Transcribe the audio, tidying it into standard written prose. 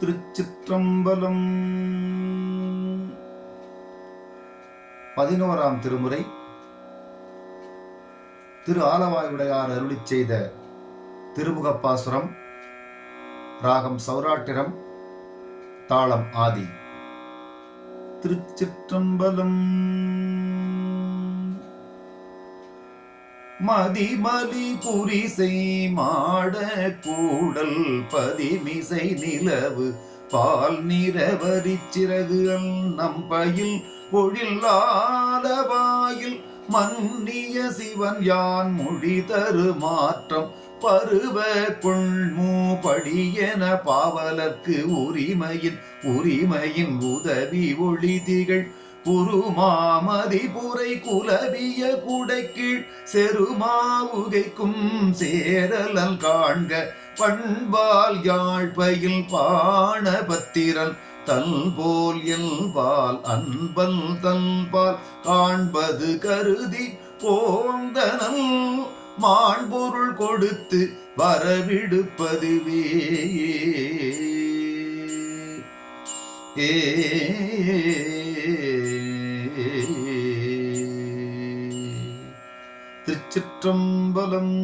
திருச்சிற்றம்பலம். 11ஆம் திருமுறை. திரு ஆலவாயுடையார் அருளிச் செய்த திருமுகப்பாசுரம். ராகம் சௌராட்டிரம், தாளம் ஆதி. திருச்சிற்றம்பலம். மதிமலி புரிசை மாட கூடல் பதிமிசை நிலவு பால் நிறவரிச் சிறகு நம்பயில் பொழில்லாலவாயில் மன்னிய சிவன் யான் மொழி தரு மாற்றம் பருவ கொள்மூ படியென பாவலர்க்கு உரிமையின் உதவி ஒளி திகழ் குருமாமதி புரை குலவிய குடைக்கீழ் செருமாவுகைக்கும் சேரலல் காண்க பண்பால் யாழ்பயில் பாணபத்திரன் தல்போல் எல்பால் அன்பல் தல்பால் காண்பது கருதி போந்தனல் மாண்பொருள் கொடுத்து வரவிடுப்பதுவே. திருச்சிற்றம்பலம்.